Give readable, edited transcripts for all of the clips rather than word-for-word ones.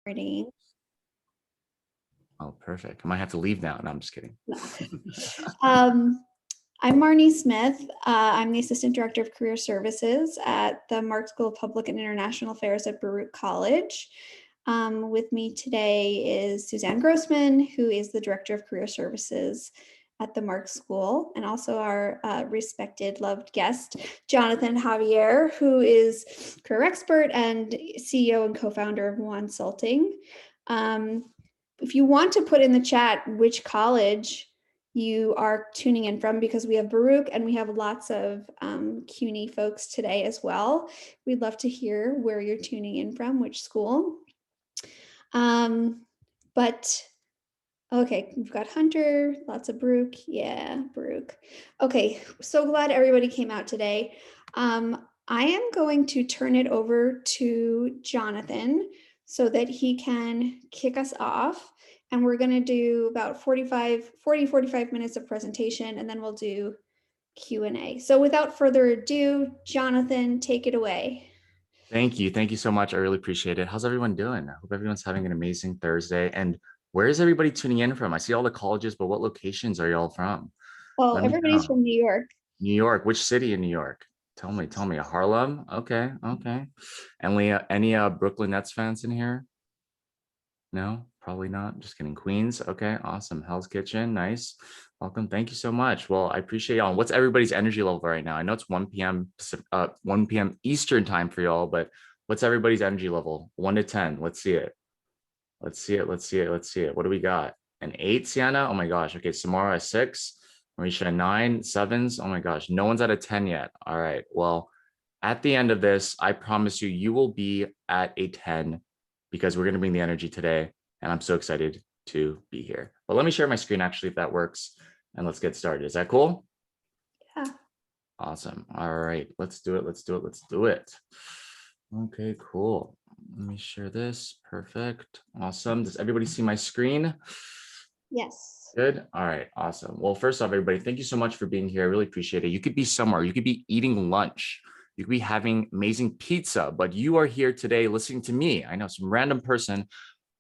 Recording. Oh, perfect. I might have to leave now. No, I'm just kidding. I'm Marnie Smith. I'm the Assistant Director of Career Services at the Mark School of Public and International Affairs at Baruch College. With me today is Suzanne Grossman, who is the Director of Career Services at the Mark School, and also our respected, loved guest, Jonathan Javier, who is career expert and CEO and co-founder of Wonsulting. If you want to put in the chat which college you are tuning in from, because we have Baruch and we have lots of CUNY folks today as well. We'd love to hear where you're tuning in from, which school. Okay, we've got Hunter, lots of Baruch. Yeah, Baruch. Okay, so glad everybody came out today. I am going to turn it over to Jonathan so that he can kick us off. And we're going to do about 45 minutes of presentation, and then we'll do Q&A. So without further ado, Jonathan, take it away. Thank you. Thank you so much. I really appreciate it. How's everyone doing? I hope everyone's having an amazing Thursday. And where is everybody tuning in from? I see all the colleges, but what locations are y'all from? Well, everybody's from New York. New York. Which city in New York? Tell me. Harlem? Okay. Any Brooklyn Nets fans in here? No, probably not. Just kidding. Queens. Okay, awesome. Hell's Kitchen. Nice. Welcome. Thank you so much. Well, I appreciate y'all. What's everybody's energy level right now? I know it's 1 p.m. Eastern time for y'all, but what's everybody's energy level? 1 to 10. Let's see it. What do we got? An 8, Sienna? Oh my gosh. Okay, Samara a 6. Marisha 9, 7s. Oh my gosh. No one's at a 10 yet. All right. Well, at the end of this, I promise you will be at a 10 because we're going to bring the energy today. And I'm so excited to be here. But let me share my screen actually, if that works. And let's get started. Is that cool? Yeah. Awesome. All right. Let's do it. Okay, cool. Let me share this. Perfect. Awesome. Does everybody see my screen? Yes. Good. All right. Awesome. Well, first off, everybody, thank you so much for being here. I really appreciate it. You could be somewhere. You could be eating lunch. You could be having amazing pizza, but you are here today listening to me. I know, some random person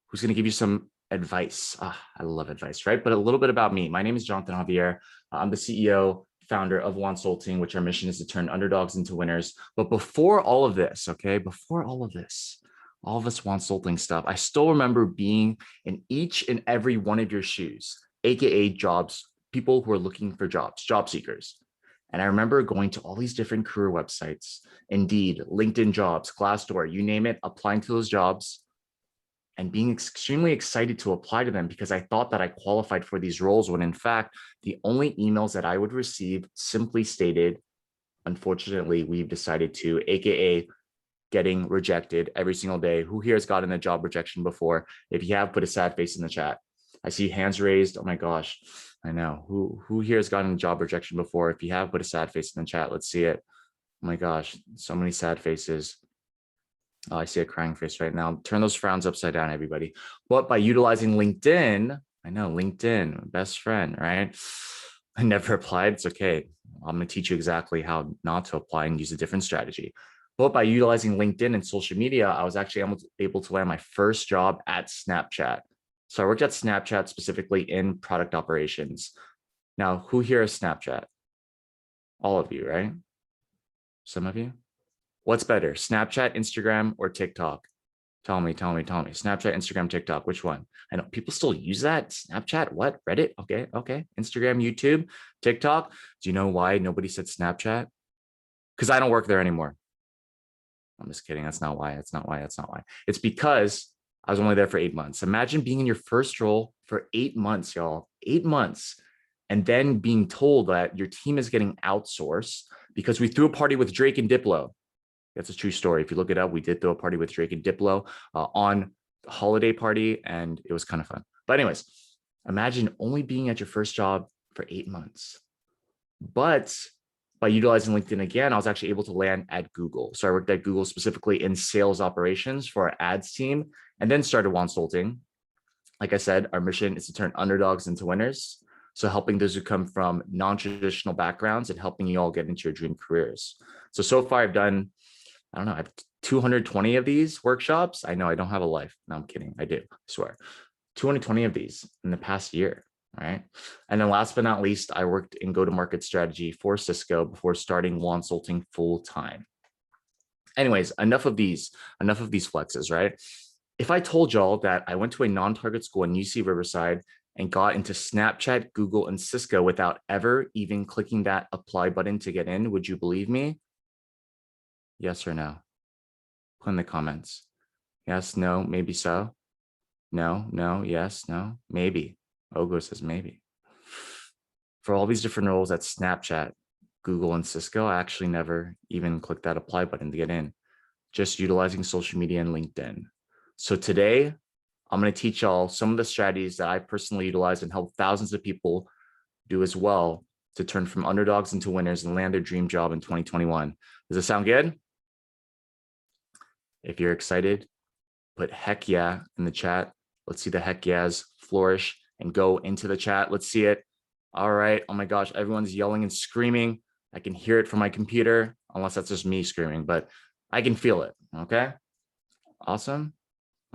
who's going to give you some advice. I love advice, right? But a little bit about me. My name is Jonathan Javier. I'm the CEO, founder of Wonsulting, which our mission is to turn underdogs into winners. But before all of this, all of this Wonsulting stuff, I still remember being in each and every one of your shoes, AKA jobs, people who are looking for jobs, job seekers. And I remember going to all these different career websites, Indeed, LinkedIn Jobs, Glassdoor, you name it, applying to those jobs and being extremely excited to apply to them because I thought that I qualified for these roles, when in fact, the only emails that I would receive simply stated, unfortunately, we've decided to, AKA getting rejected every single day. Who here has gotten a job rejection before? If you have, put a sad face in the chat. I see hands raised. Oh my gosh. I know. Who here has gotten a job rejection before? If you have, put a sad face in the chat. Let's see it. Oh my gosh, so many sad faces. Oh, I see a crying face right now. Turn those frowns upside down, everybody. But by utilizing LinkedIn, I know, LinkedIn, best friend, right? I never applied. It's okay. I'm going to teach you exactly how not to apply and use a different strategy. But by utilizing LinkedIn and social media, I was actually able to land my first job at Snapchat. So I worked at Snapchat specifically in product operations. Now, who here is Snapchat? All of you, right? Some of you? What's better, Snapchat, Instagram, or TikTok? Tell me. Snapchat, Instagram, TikTok, which one? I know people still use that. Snapchat, what? Reddit? Okay. Instagram, YouTube, TikTok. Do you know why nobody said Snapchat? Because I don't work there anymore. I'm just kidding. That's not why. It's because I was only there for 8 months. Imagine being in your first role for 8 months, y'all. 8 months. And then being told that your team is getting outsourced because we threw a party with Drake and Diplo. That's a true story. If you look it up, we did throw a party with Drake and Diplo on a holiday party, and it was kind of fun. But anyways, imagine only being at your first job for 8 months. But by utilizing LinkedIn again, I was actually able to land at Google. So I worked at Google specifically in sales operations for our ads team, and then started Wonsulting. Like I said, our mission is to turn underdogs into winners. So helping those who come from non-traditional backgrounds and helping you all get into your dream careers. So far I've done I don't know, I have 220 of these workshops. I know I don't have a life. No, I'm kidding. I do, I swear. 220 of these in the past year, right? And then last but not least, I worked in go-to-market strategy for Cisco before starting Wonsulting full time. Anyways, enough of these flexes, right? If I told y'all that I went to a non-target school in UC Riverside and got into Snapchat, Google, and Cisco without ever even clicking that apply button to get in, would you believe me? Yes or no? Put in the comments. Yes, no, maybe so. No, no, yes, no, maybe. Ogo says maybe. For all these different roles at Snapchat, Google, and Cisco, I actually never even clicked that apply button to get in, just utilizing social media and LinkedIn. So today, I'm going to teach y'all some of the strategies that I personally utilize and help thousands of people do as well to turn from underdogs into winners and land their dream job in 2021. Does it sound good? If you're excited, put heck yeah in the chat. Let's see the heck yeahs flourish and go into the chat. Let's see it. All right. Oh my gosh, everyone's yelling and screaming. I can hear it from my computer, unless that's just me screaming, but I can feel it. Okay. Awesome.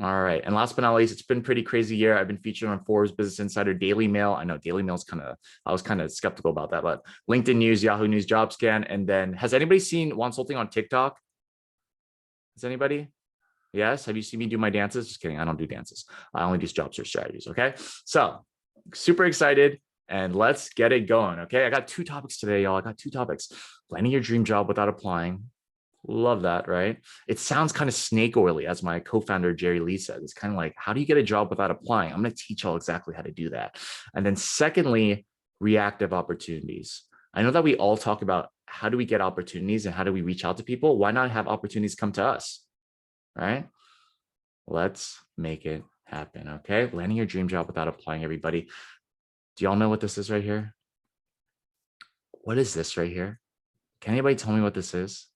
All right. And last but not least, it's been a pretty crazy year. I've been featured on Forbes, Business Insider, Daily Mail. I know Daily Mail's I was kind of skeptical about that, but LinkedIn News, Yahoo News, JobScan. And then has anybody seen Wonsulting on TikTok? Has anybody? Yes. Have you seen me do my dances? Just kidding. I don't do dances. I only do job search strategies. Okay. So super excited and let's get it going. Okay. I got 2 topics today, y'all. I got 2 topics. Landing your dream job without applying. Love that, right? It sounds kind of snake oily, as my co-founder Jerry Lee said. It's kind of like, how do you get a job without applying? I'm going to teach y'all exactly how to do that. And then secondly, reactive opportunities. I know that we all talk about how do we get opportunities and how do we reach out to people? Why not have opportunities come to us, right? Let's make it happen, okay? Landing your dream job without applying, everybody. Do y'all know what this is right here? What is this right here? Can anybody tell me what this is?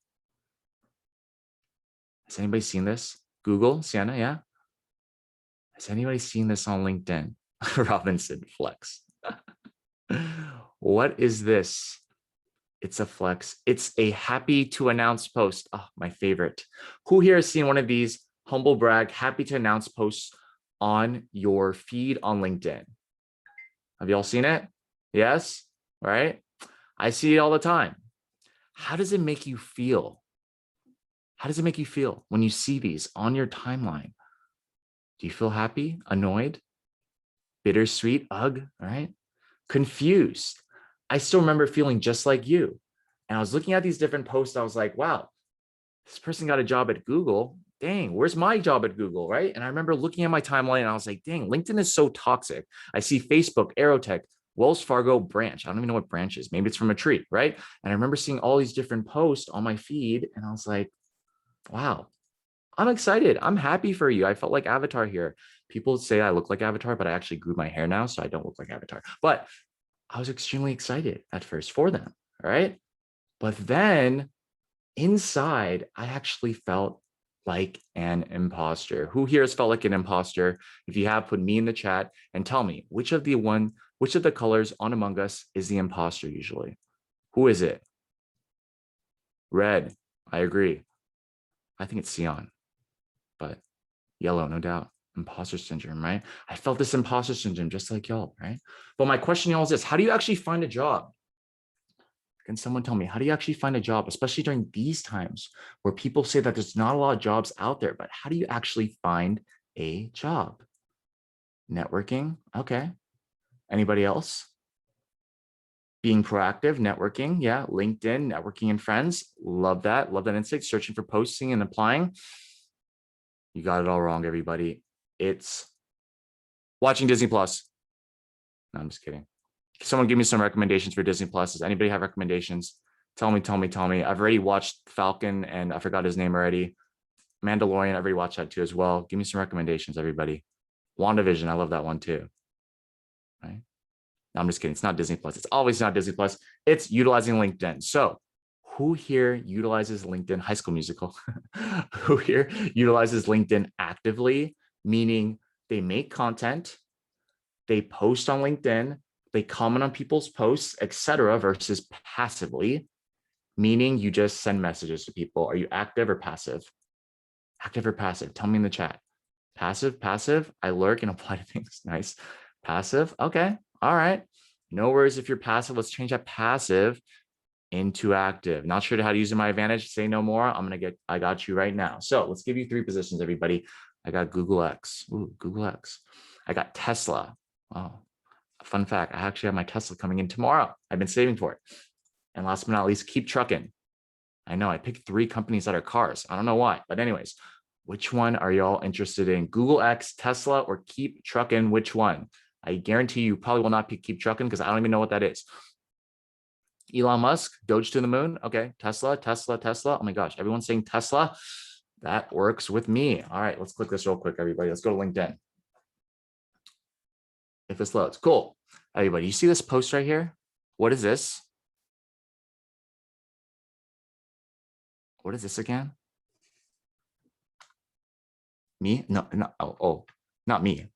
Has anybody seen this? Google, Sienna, yeah? Has anybody seen this on LinkedIn? Robinson Flex. What is this? It's a flex. It's a happy to announce post. Oh, my favorite. Who here has seen one of these humble brag, happy to announce posts on your feed on LinkedIn? Have y'all seen it? Yes, right? I see it all the time. How does it make you feel? How does it make you feel when you see these on your timeline? Do you feel happy, annoyed, bittersweet, ugh, right? Confused. I still remember feeling just like you. And I was looking at these different posts. I was like, wow, this person got a job at Google. Dang, where's my job at Google, right? And I remember looking at my timeline and I was like, dang, LinkedIn is so toxic. I see Facebook, Aerotech, Wells Fargo branch. I don't even know what branch is. Maybe it's from a tree, right? And I remember seeing all these different posts on my feed and I was like, wow, I'm excited. I'm happy for you. I felt like Avatar here. People say I look like Avatar, but I actually grew my hair now, so I don't look like Avatar. But I was extremely excited at first for them, all right? But then inside, I actually felt like an imposter. Who here has felt like an imposter? If you have, put me in the chat and tell me which of the colors on Among Us is the imposter usually? Who is it? Red. I agree. I think it's Sion, but yellow, no doubt. Imposter syndrome, right? I felt this imposter syndrome just like y'all, right? But my question y'all is this: how do you actually find a job? Can someone tell me, how do you actually find a job, especially during these times where people say that there's not a lot of jobs out there, but how do you actually find a job? Networking, okay. Anybody else? Being proactive, networking, yeah. LinkedIn, networking and friends, love that insight. Searching for posting and applying. You got it all wrong, everybody. It's watching Disney Plus. No, I'm just kidding. Someone give me some recommendations for Disney Plus. Does anybody have recommendations? Tell me. I've already watched Falcon and I forgot his name already. Mandalorian, I've already watched that too as well. Give me some recommendations, everybody. WandaVision, I love that one too. Right? No, I'm just kidding. It's not Disney Plus. It's always not Disney Plus. It's utilizing LinkedIn. So who here utilizes LinkedIn? High School Musical. Who here utilizes LinkedIn actively, meaning they make content, they post on LinkedIn, they comment on people's posts, etc., versus passively, meaning you just send messages to people. Are you active or passive? Active or passive? Tell me in the chat. Passive, passive. I lurk and apply to things. Nice. Passive. Okay. All right. No worries if you're passive. Let's change that passive into active. Not sure how to use it to my advantage. Say no more. I got you right now. So let's give you 3 positions, everybody. I got Google X. Ooh, Google X. I got Tesla. Oh, fun fact. I actually have my Tesla coming in tomorrow. I've been saving for it. And last but not least, Keep Trucking. I know I picked 3 companies that are cars. I don't know why, but anyways, which one are y'all interested in? Google X, Tesla, or Keep Trucking? Which one? I guarantee you probably will not pick Keep Trucking because I don't even know what that is. Elon Musk, Doge to the moon. Okay, Tesla, Tesla, Tesla. Oh my gosh, everyone's saying Tesla. That works with me. All right, let's click this real quick, everybody. Let's go to LinkedIn. If this loads, cool. Everybody, you see this post right here? What is this? What is this again? Me? No, not me.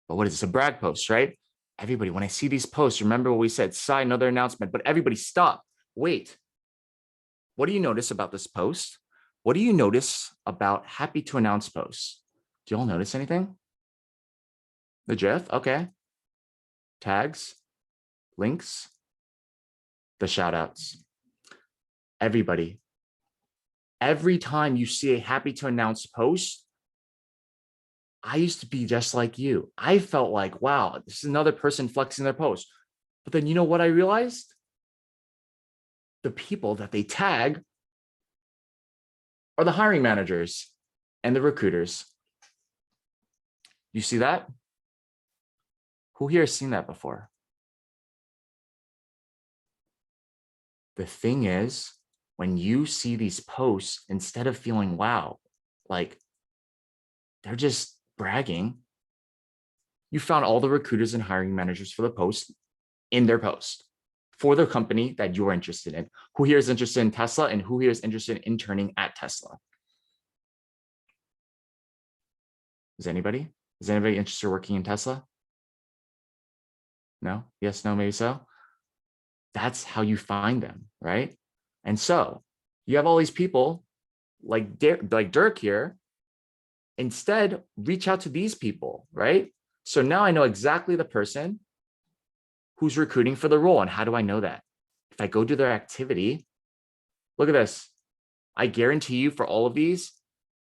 But what is this? A brag post, right? Everybody, when I see these posts, remember what we said, sign another announcement, but everybody stop. Wait. What do you notice about this post? What do you notice about happy to announce posts? Do you all notice anything? The GIF? Okay. Tags, links, the shout outs. Everybody, every time you see a happy to announce post, I used to be just like you. I felt like, wow, this is another person flexing their post. But then you know what I realized? The people that they tag are the hiring managers and the recruiters. You see that? Who here has seen that before? The thing is, when you see these posts, instead of feeling, wow, like they're just bragging, you found all the recruiters and hiring managers for the post in their post for the company that you're interested in. Who here is interested in Tesla and who here is interested in interning at Tesla? Is anybody interested in working in Tesla? No? Yes, no, maybe so. That's how you find them, right? And so you have all these people like Dirk here. Instead, reach out to these people, right? So now I know exactly the person who's recruiting for the role. And how do I know that? If I go to their activity, look at this. I guarantee you for all of these,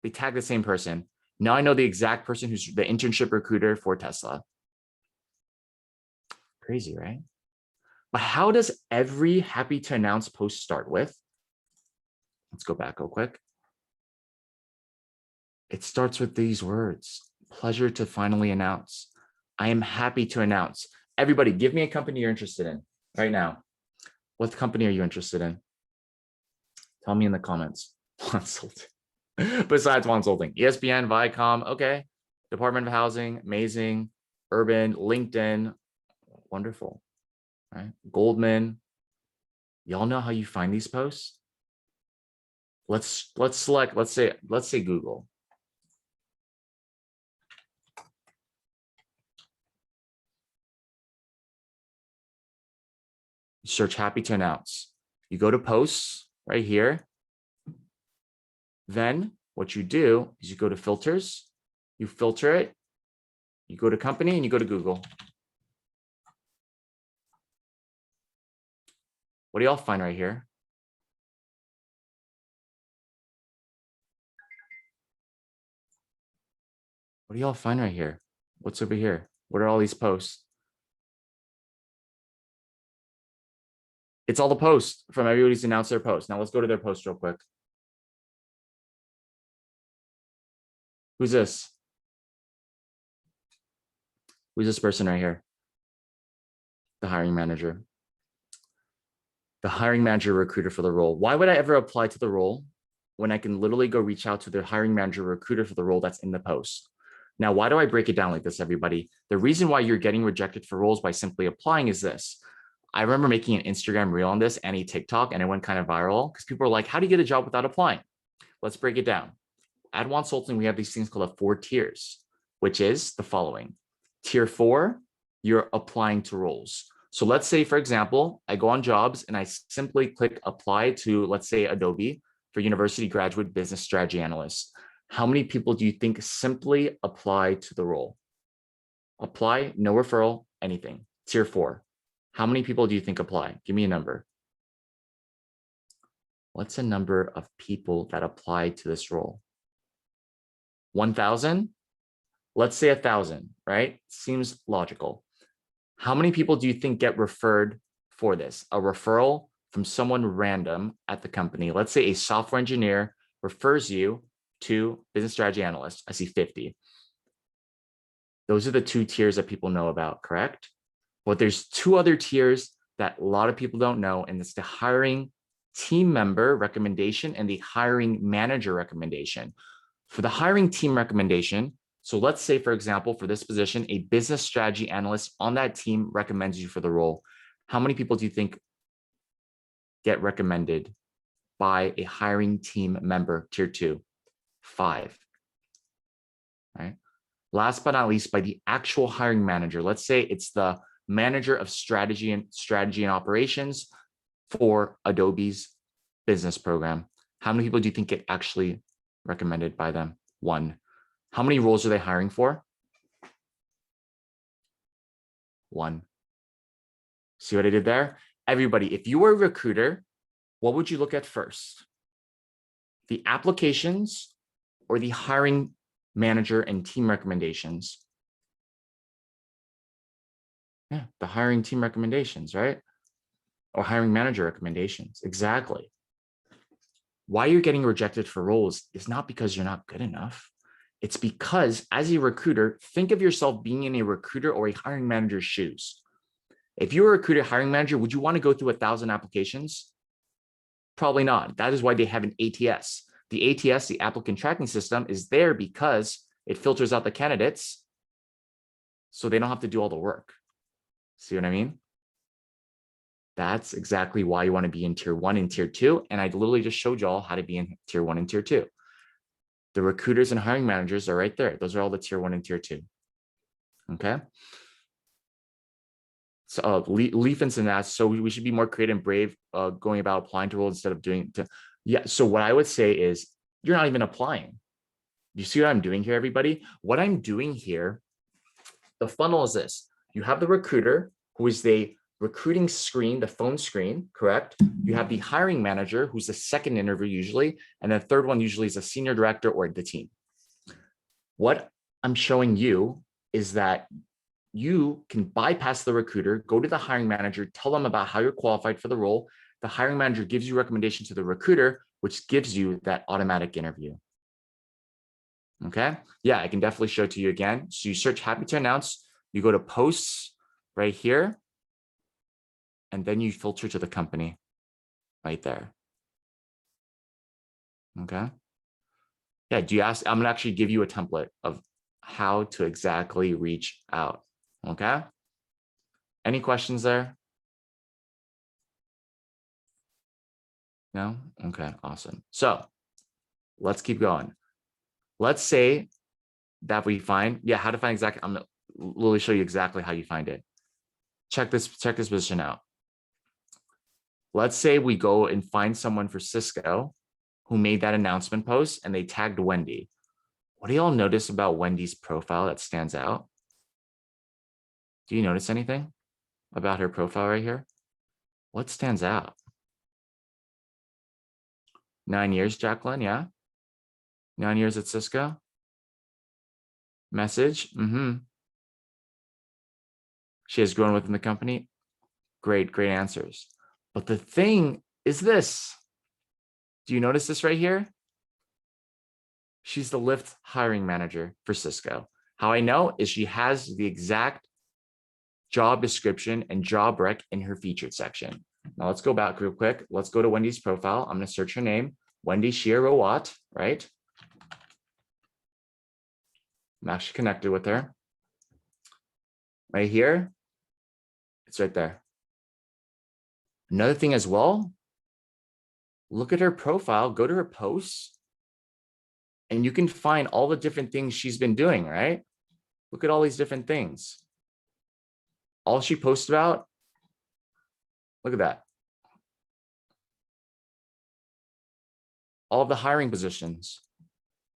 they tag the same person. Now I know the exact person who's the internship recruiter for Tesla. Crazy, right? But how does every happy to announce post start with? Let's go back real quick. It starts with these words. Pleasure to finally announce. I am happy to announce. Everybody, give me a company you're interested in right now. What company are you interested in? Tell me in the comments. Wonsulting. Besides Wonsulting, ESPN, Viacom, okay. Department of Housing, amazing. Urban, LinkedIn, wonderful. Right? Goldman. Y'all know how you find these posts? Let's select, let's say Google. Search happy to announce. You go to posts right here. Then what you do is you go to filters, you filter it, you go to company and you go to Google. What do y'all find right here? What do y'all find right here? What's over here? What are all these posts? It's all the posts from everybody's announced their post. Now let's go to their post real quick. Who's this? Who's this person right here? The hiring manager. The hiring manager recruiter for the role. Why would I ever apply to the role when I can literally go reach out to the hiring manager recruiter for the role that's in the post? Now, why do I break it down like this, everybody? The reason why you're getting rejected for roles by simply applying is this. I remember making an Instagram reel on this and a TikTok, and it went kind of viral because people were like, how do you get a job without applying? Let's break it down. At Wonsulting, we have these things called 4 tiers, which is the following. Tier 4, you're applying to roles. So let's say, for example, I go on jobs and I simply click apply to, let's say, Adobe for university graduate business strategy analyst. How many people do you think simply apply to the role? Apply, no referral, anything. Tier 4. How many people do you think apply? Give me a number. What's a number of people that apply to this role? 1,000? Let's say 1,000, right? Seems logical. How many people do you think get referred for this? A referral from someone random at the company. Let's say a software engineer refers you to business strategy analyst. I see 50. Those are the 2 tiers that people know about, correct? But there's 2 other tiers that a lot of people don't know, and it's the hiring team member recommendation and the hiring manager recommendation. For the hiring team recommendation, so let's say, for example, for this position, a business strategy analyst on that team recommends you for the role. How many people do you think get recommended by a hiring team member, tier 2? 5, right? Last but not least, by the actual hiring manager. Let's say it's the manager of strategy and operations for Adobe's business program. How many people do you think get actually recommended by them? 1. How many roles are they hiring for? 1. See what I did there? Everybody, if you were a recruiter, what would you look at first? The applications or the hiring manager and team recommendations? Yeah, the hiring team recommendations, right? Or hiring manager recommendations. Exactly. Why you're getting rejected for roles is not because you're not good enough. It's because as a recruiter, think of yourself being in a recruiter or a hiring manager's shoes. If you're a recruiter hiring manager, would you want to go through 1,000 applications? Probably not. That is why they have an ATS. The ATS, the applicant tracking system, is there because it filters out the candidates so they don't have to do all the work. See what I mean? That's exactly why you want to be in tier 1 and tier 2. And I literally just showed y'all how to be in tier 1 and tier 2. The recruiters and hiring managers are right there. Those are all the tier 1 and tier 2. Okay. So Leafins and that. So we should be more creative and brave going about applying to roles instead of doing to. Yeah. So what I would say is you're not even applying. You see what I'm doing here, everybody? What I'm doing here, the funnel is this. You have the recruiter who is the recruiting screen, the phone screen, correct? You have the hiring manager who's the second interview usually. And the third one usually is a senior director or the team. What I'm showing you is that you can bypass the recruiter, go to the hiring manager, tell them about how you're qualified for the role. The hiring manager gives you recommendation to the recruiter, which gives you that automatic interview. Okay. Yeah, I can definitely show it to you again. So you search happy to announce, you go to posts right here, and then you filter to the company right there. Okay. Yeah. Do you ask? I'm going to actually give you a template of how to exactly reach out. Okay. Any questions there? No? Okay. Awesome. So let's keep going. Let's say that we find, how to find exactly, I'm going to literally show you exactly how you find it. Check this position out. Let's say we go and find someone for Cisco who made that announcement post and they tagged Wendy. What do y'all notice about Wendy's profile that stands out? Do you notice anything about her profile right here? What stands out? 9 years, Jacqueline, yeah? 9 years at Cisco? Message? She has grown within the company? Great answers. But the thing is this. Do you notice this right here? She's the Lyft hiring manager for Cisco. How I know is she has the exact job description and job rec in her featured section. Now let's go back real quick. Let's go to Wendy's profile. I'm going to search her name, Wendy Shirowat, right? I'm actually connected with her. Right here. It's right there. Another thing as well, look at her profile, go to her posts, and you can find all the different things she's been doing, right? Look at all these different things. All she posts about Look at that. All of the hiring positions.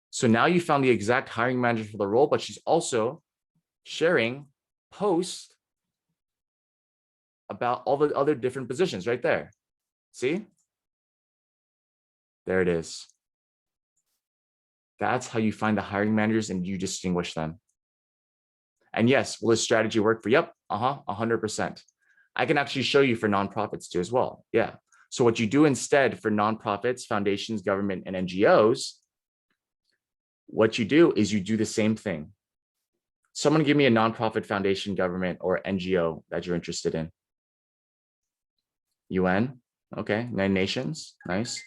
So now you found the exact hiring manager for the role, but she's also sharing posts about all the other different positions right there. See? There it is. That's how you find the hiring managers and you distinguish them. And yes, will this strategy work for you? Yep, 100%. I can actually show you for nonprofits too as well. Yeah. So what you do instead for nonprofits, foundations, government, and NGOs, what you do is you do the same thing. Someone give me a nonprofit, foundation, government, or NGO that you're interested in. UN, okay, United Nations, nice.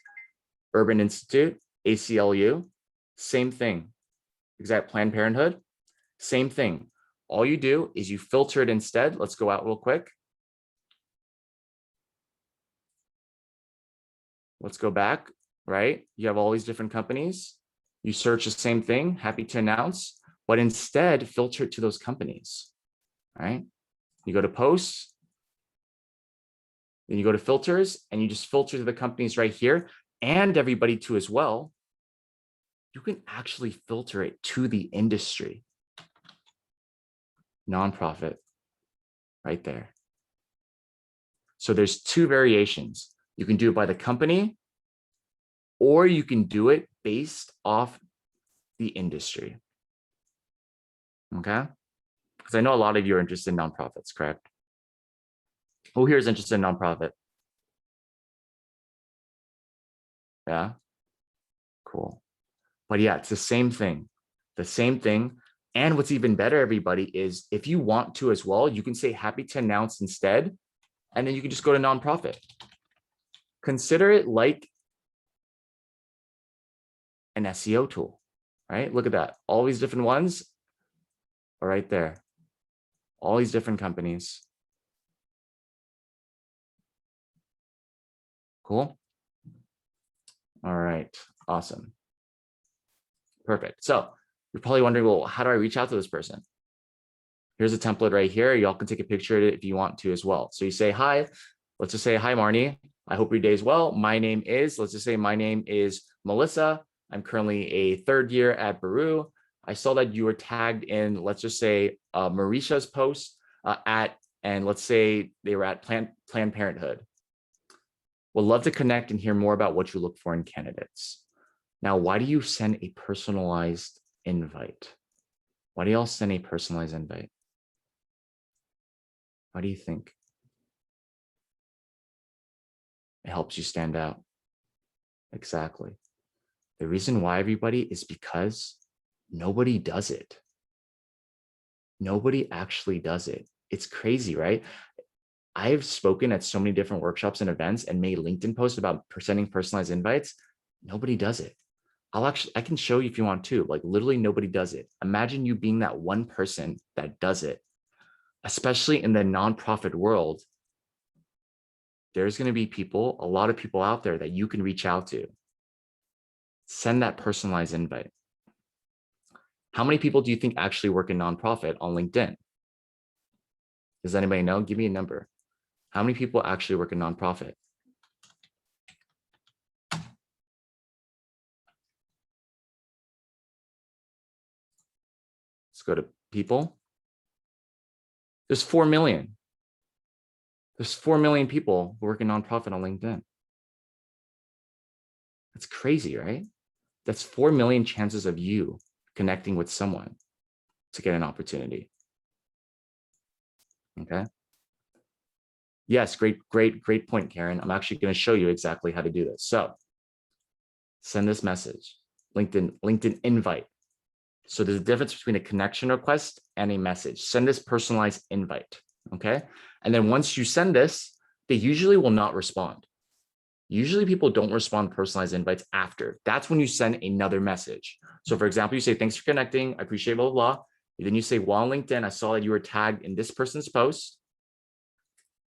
Urban Institute, ACLU, same thing. Exact Planned Parenthood, same thing. All you do is you filter it instead. Let's go out real quick. Let's go back, right? You have all these different companies. You search the same thing, happy to announce, but instead filter it to those companies, right? You go to posts, then you go to filters, and you just filter to the companies right here and everybody too as well. You can actually filter it to the industry. Nonprofit, right there. So there's two variations. You can do it by the company, or you can do it based off the industry. Okay? Because I know a lot of you are interested in nonprofits, correct? Who here is interested in nonprofit? Yeah? Cool. But yeah, it's the same thing. The same thing. And what's even better, everybody, is if you want to as well, you can say happy to announce instead, and then you can just go to nonprofit. Consider it like an SEO tool, right? Look at that. All these different ones are right there. All these different companies. Cool. All right. Awesome. Perfect. So you're probably wondering, well, how do I reach out to this person? Here's a template right here. Y'all can take a picture of it if you want to as well. So you say, hi, let's just say, hi, Marnie. I hope your day is well. My name is, let's just say my name is Melissa. I'm currently a third year at Baru. I saw that you were tagged in, let's just say Marisha's post and let's say they were at Planned Parenthood. Would love to connect and hear more about what you look for in candidates. Now, why do you send a personalized invite? Why do y'all send a personalized invite? Why do you think? It helps you stand out. Exactly. The reason why, everybody, is because nobody does it. Nobody actually does it. It's crazy, right? I've spoken at so many different workshops and events and made LinkedIn posts about sending personalized invites. Nobody does it. I can show you if you want to, like literally nobody does it. Imagine you being that one person that does it, especially in the nonprofit world. There's going to be people, a lot of people out there that you can reach out to. Send that personalized invite. How many people do you think actually work in nonprofit on LinkedIn? Does anybody know? Give me a number. How many people actually work in nonprofit? Let's go to people. There's 4 million. There's 4 million people who work in nonprofit on LinkedIn. That's crazy, right? That's 4 million chances of you connecting with someone to get an opportunity. Okay. Yes, great point, Karen. I'm actually going to show you exactly how to do this. So send this message, LinkedIn invite. So there's a difference between a connection request and a message. Send this personalized invite. Okay. And then once you send this, they usually will not respond. Usually people don't respond to personalized invites after. That's when you send another message. So for example, you say, thanks for connecting. I appreciate blah, blah, blah. Then you say, well, on LinkedIn, I saw that you were tagged in this person's post.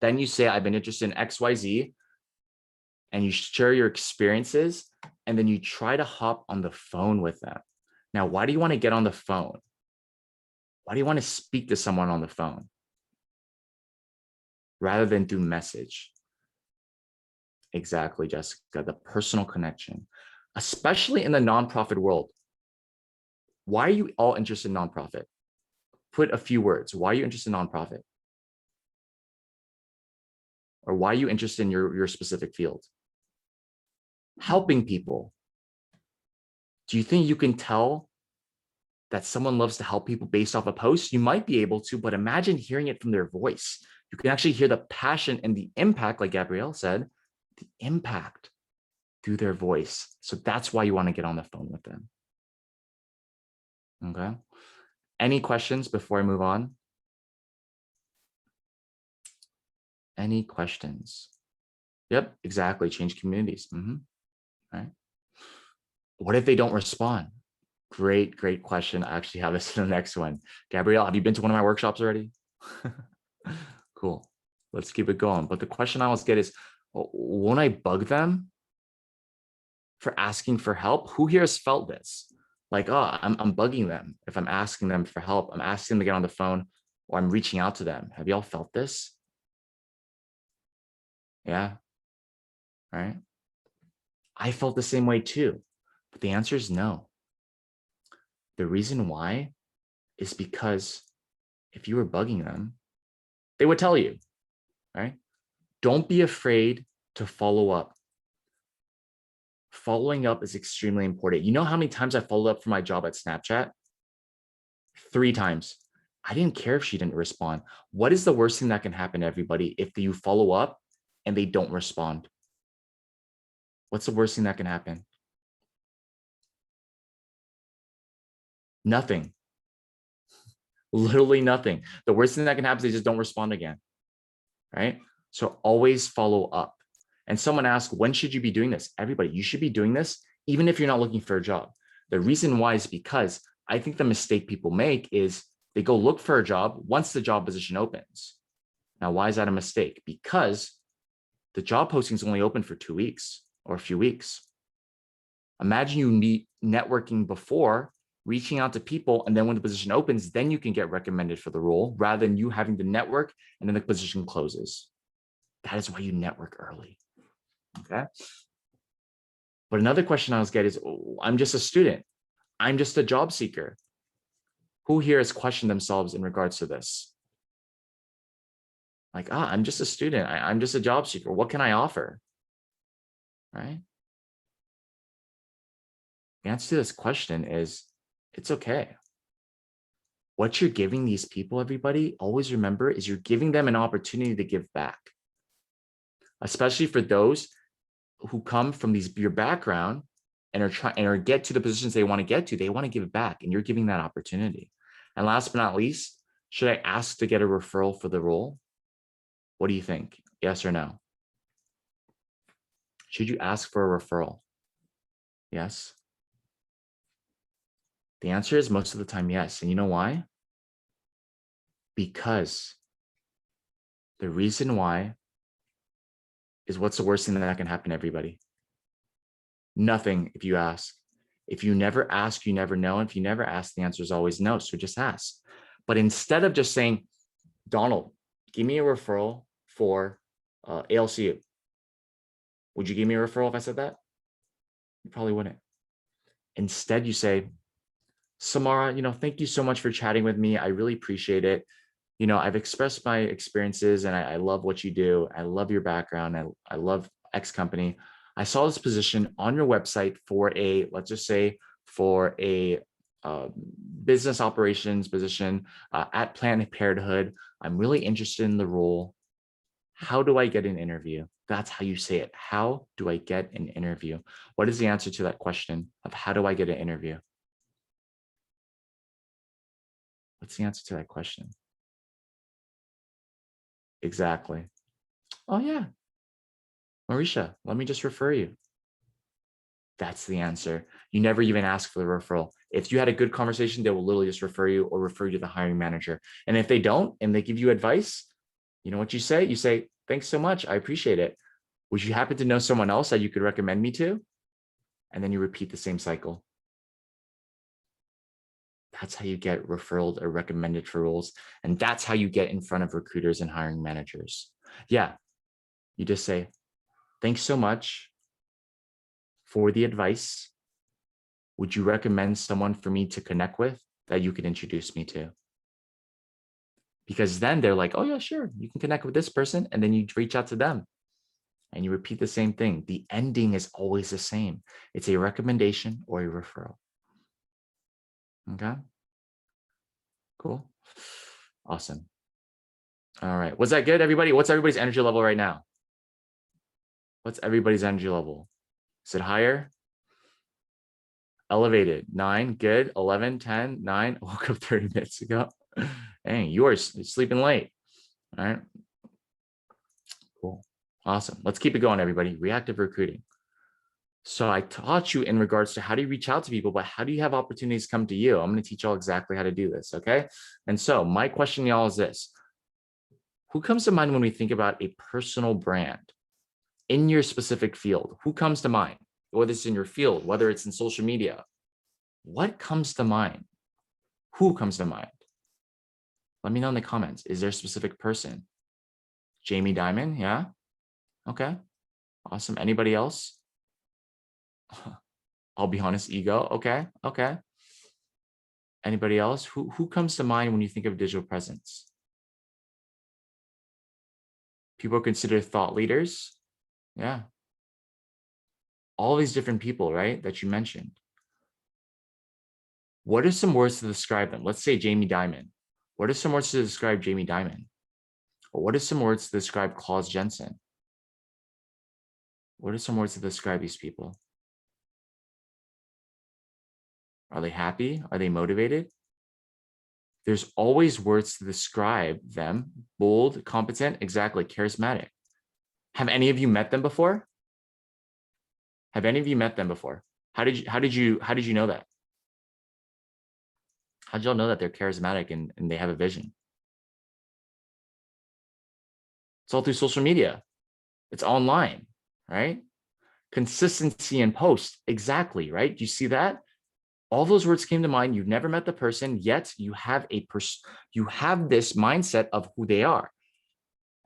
Then you say, I've been interested in XYZ. And you share your experiences. And then you try to hop on the phone with them. Now, why do you want to get on the phone? Why do you want to speak to someone on the phone rather than through message? Exactly, Jessica, the personal connection, especially in the nonprofit world. Why are you all interested in nonprofit? Put a few words. Why are you interested in nonprofit? Or why are you interested in your specific field? Helping people. Do you think you can tell that someone loves to help people based off a post? You might be able to, but imagine hearing it from their voice. You can actually hear the passion and the impact, like Gabrielle said, the impact through their voice. So that's why you want to get on the phone with them. Okay. Any questions before I move on? Any questions? Yep, exactly. Change communities. Right. What if they don't respond? Great question. I actually have this in the next one. Gabrielle, have you been to one of my workshops already? Cool. Let's keep it going. But the question I always get is, won't I bug them for asking for help? Who here has felt this? Like, oh, I'm bugging them if I'm asking them for help. I'm asking them to get on the phone or I'm reaching out to them. Have y'all felt this? Yeah. All right. I felt the same way too. But the answer is no. The reason why is because if you were bugging them, they would tell you, right? Don't be afraid to follow up. Following up is extremely important. You know how many times I followed up for my job at Snapchat? 3 times. I didn't care if she didn't respond. What is the worst thing that can happen to everybody if you follow up and they don't respond? What's the worst thing that can happen? Nothing. Literally nothing. The worst thing that can happen is they just don't respond again, right? So always follow up. And someone asked, when should you be doing this? Everybody, you should be doing this even if you're not looking for a job. The reason why is because I think the mistake people make is they go look for a job once the job position opens. Now, why is that a mistake? Because the job posting is only open for 2 weeks or a few weeks. Imagine you need networking before, reaching out to people, and then when the position opens, then you can get recommended for the role rather than you having to network and then the position closes. That is why you network early. Okay. But another question I always get is, oh, I'm just a student. I'm just a job seeker. Who here has questioned themselves in regards to this? Like, I'm just a student. I'm just a job seeker. What can I offer? Right? The answer to this question is, it's okay. What you're giving these people, everybody, always remember, is you're giving them an opportunity to give back. Especially for those who come from your background and are trying or get to the positions they want to get to, they want to give it back, and you're giving that opportunity. And last but not least, should I ask to get a referral for the role? What do you think? Yes or no? Should you ask for a referral? Yes. The answer is most of the time yes. And you know why? Because the reason why is, what's the worst thing that can happen to everybody? Nothing if you ask. If you never ask, you never know. And if you never ask, the answer is always no. So just ask. But instead of just saying, Donald, give me a referral for ALCU. Would you give me a referral if I said that? You probably wouldn't. Instead, you say, Samara, thank you so much for chatting with me. I really appreciate it. I've expressed my experiences and I love what you do. I love your background. I love X company. I saw this position on your website for let's just say for a business operations position at Planned Parenthood. I'm really interested in the role. How do I get an interview? That's how you say it. How do I get an interview? What is the answer to that question of how do I get an interview? What's the answer to that question? Exactly. Oh, yeah. Marisha, let me just refer you. That's the answer. You never even ask for the referral. If you had a good conversation, they will literally just refer you or refer you to the hiring manager. And if they don't, and they give you advice, you know what you say? You say, thanks so much. I appreciate it. Would you happen to know someone else that you could recommend me to? And then you repeat the same cycle. That's how you get referred or recommended for roles. And that's how you get in front of recruiters and hiring managers. Yeah. You just say, Thanks so much for the advice. Would you recommend someone for me to connect with that you could introduce me to? Because then they're like, oh yeah, sure, you can connect with this person. And then you reach out to them and you repeat the same thing. The ending is always the same. It's a recommendation or a referral. Okay, cool. Awesome. All right. Was that good, everybody? What's everybody's energy level right now? What's everybody's energy level? Is it higher? Elevated. 9. Good. 11, 10, 9. Woke up 30 minutes ago. Dang, you are sleeping late. All right. Cool. Awesome. Let's keep it going, everybody. Reactive recruiting. So I taught you in regards to how do you reach out to people, but how do you have opportunities come to you? I'm going to teach y'all exactly how to do this. Okay. And so my question to y'all is this. Who comes to mind when we think about a personal brand in your specific field? Who comes to mind? Whether it's in your field, whether it's in social media, what comes to mind? Who comes to mind? Let me know in the comments. Is there a specific person? Jamie Dimon? Yeah. Okay. Awesome. Anybody else? I'll be honest, ego. Okay. Okay. Anybody else? Who comes to mind when you think of digital presence? People are considered thought leaders. Yeah. All these different people, right, that you mentioned. What are some words to describe them? Let's say Jamie Dimon. What are some words to describe Jamie Dimon? Or what are some words to describe Claus Jensen? What are some words to describe these people? Are they happy? Are they motivated? There's always words to describe them. Bold, competent, exactly, charismatic. Have any of you met them before? Have any of you met them before? How did you know that? How did y'all know that they're charismatic and they have a vision? It's all through social media. It's online, right? Consistency in post, exactly, right? You see that? All those words came to mind. You've never met the person, yet you have you have this mindset of who they are.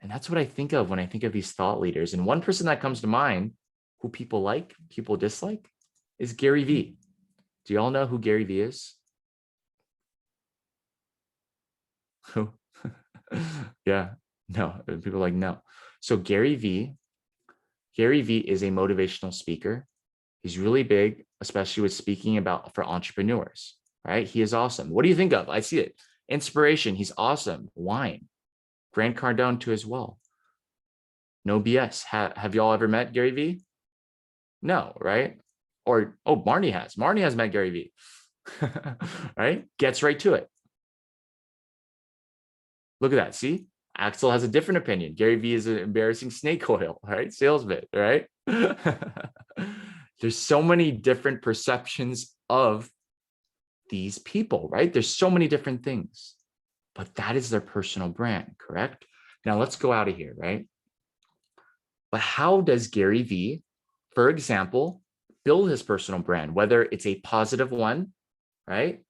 And that's what I think of when I think of these thought leaders. And one person that comes to mind who people like, people dislike, is Garyvee. Do y'all know who Garyvee is? Who? Yeah, no, people are like, no. So Garyvee is a motivational speaker. He's really big, especially with speaking about for entrepreneurs, right? He is awesome. What do you think of? I see it. Inspiration. He's awesome. Wine. Grant Cardone too as well. No BS. Have y'all ever met Garyvee? No, right? Or, oh, Marnie has. Marnie has met Garyvee, right? Gets right to it. Look at that. See? Axel has a different opinion. Garyvee is an embarrassing snake oil, right? Salesman, right? There's so many different perceptions of these people, right? There's so many different things, but that is their personal brand, correct? Now let's go out of here, right? But how does Garyvee, for example, build his personal brand, whether it's a positive one, right?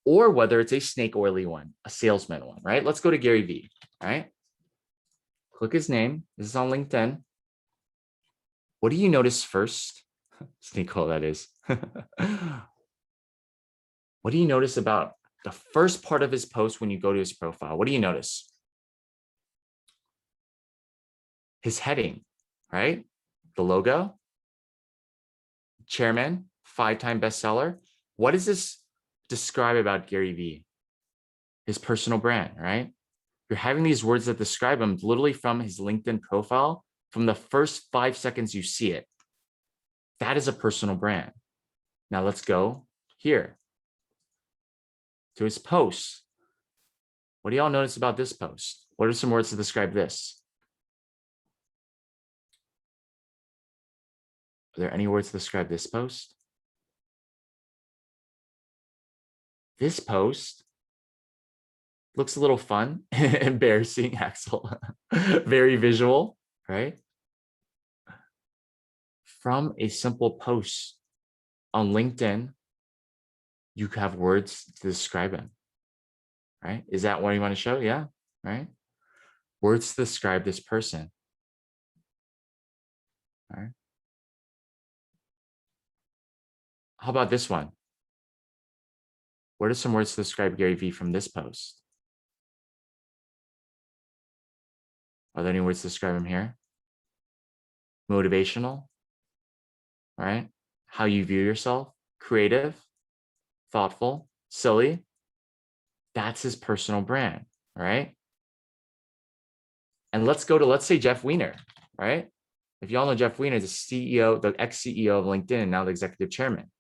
Or whether it's a snake oily one, a salesman one, right? Let's go to Garyvee, right? Click his name. This is on LinkedIn. What do you notice first? Snake oil, that is. What do you notice about the first part of his post when you go to his profile? What do you notice? His heading, right? The logo, chairman, 5-time bestseller. What does this describe about Garyvee? His personal brand, right? You're having these words that describe him literally from his LinkedIn profile, from the first 5 seconds you see it. That is a personal brand. Now let's go here to his posts. What do y'all notice about this post? What are some words to describe this? Are there any words to describe this post? This post looks a little fun, embarrassing, Axel, very visual, right? From a simple post on LinkedIn, you have words to describe him, right? Is that what you want to show? Yeah, right? Words to describe this person. All right. How about this one? What are some words to describe Garyvee from this post? Are there any words to describe him here? Motivational, right? How you view yourself, creative, thoughtful, silly. That's his personal brand, right? And let's say Jeff Weiner, right? If y'all know Jeff Weiner, the CEO, the ex-CEO of LinkedIn, and now the executive chairman.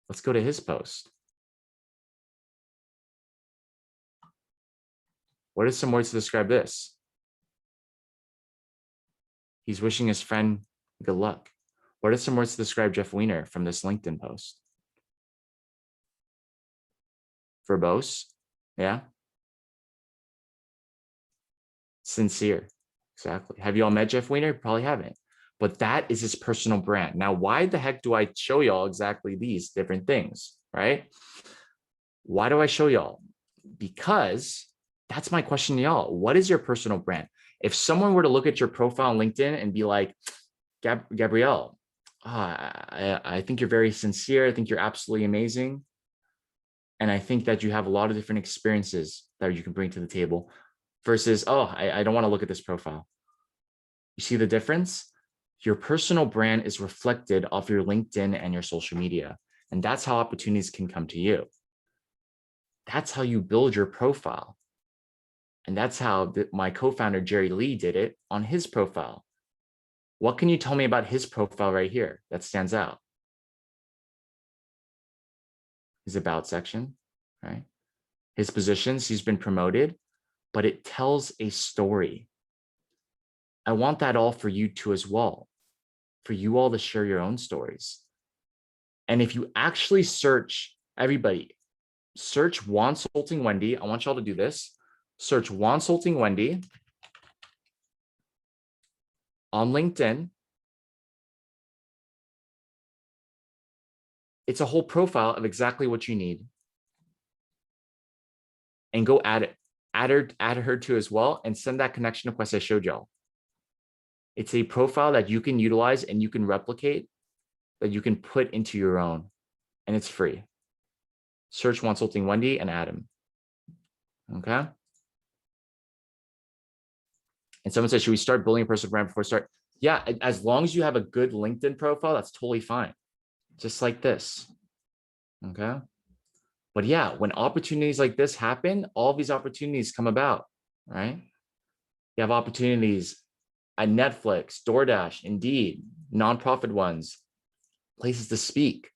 Let's go to his post. What are some words to describe this? He's wishing his friend good luck. What are some words to describe Jeff Weiner from this LinkedIn post? Verbose, yeah. Sincere, exactly. Have you all met Jeff Weiner? Probably haven't. But that is his personal brand. Now, why the heck do I show y'all exactly these different things, right? Why do I show y'all? Because that's my question to y'all. What is your personal brand? If someone were to look at your profile on LinkedIn and be like, Gabrielle, I think you're very sincere. I think you're absolutely amazing. And I think that you have a lot of different experiences that you can bring to the table versus, I don't want to look at this profile. You see the difference? Your personal brand is reflected off your LinkedIn and your social media. And that's how opportunities can come to you. That's how you build your profile. And that's how my co-founder, Jerry Lee, did it on his profile. What can you tell me about his profile right here that stands out? His about section, right? His positions, he's been promoted, but it tells a story. I want that all for you too as well, for you all to share your own stories. And if you actually search, everybody, search Wonsulting Wendy. I want y'all to do this. Search Wonsulting Wendy on LinkedIn. It's a whole profile of exactly what you need. And go add her to as well and send that connection request I showed y'all. It's a profile that you can utilize and you can replicate, that you can put into your own, and it's free. Search Wonsulting Wendy and add him. Okay. And someone said, should we start building a personal brand before we start? Yeah, as long as you have a good LinkedIn profile, that's totally fine. Just like this. Okay. But yeah, when opportunities like this happen, all these opportunities come about, right? You have opportunities at Netflix, DoorDash, Indeed, nonprofit ones, places to speak.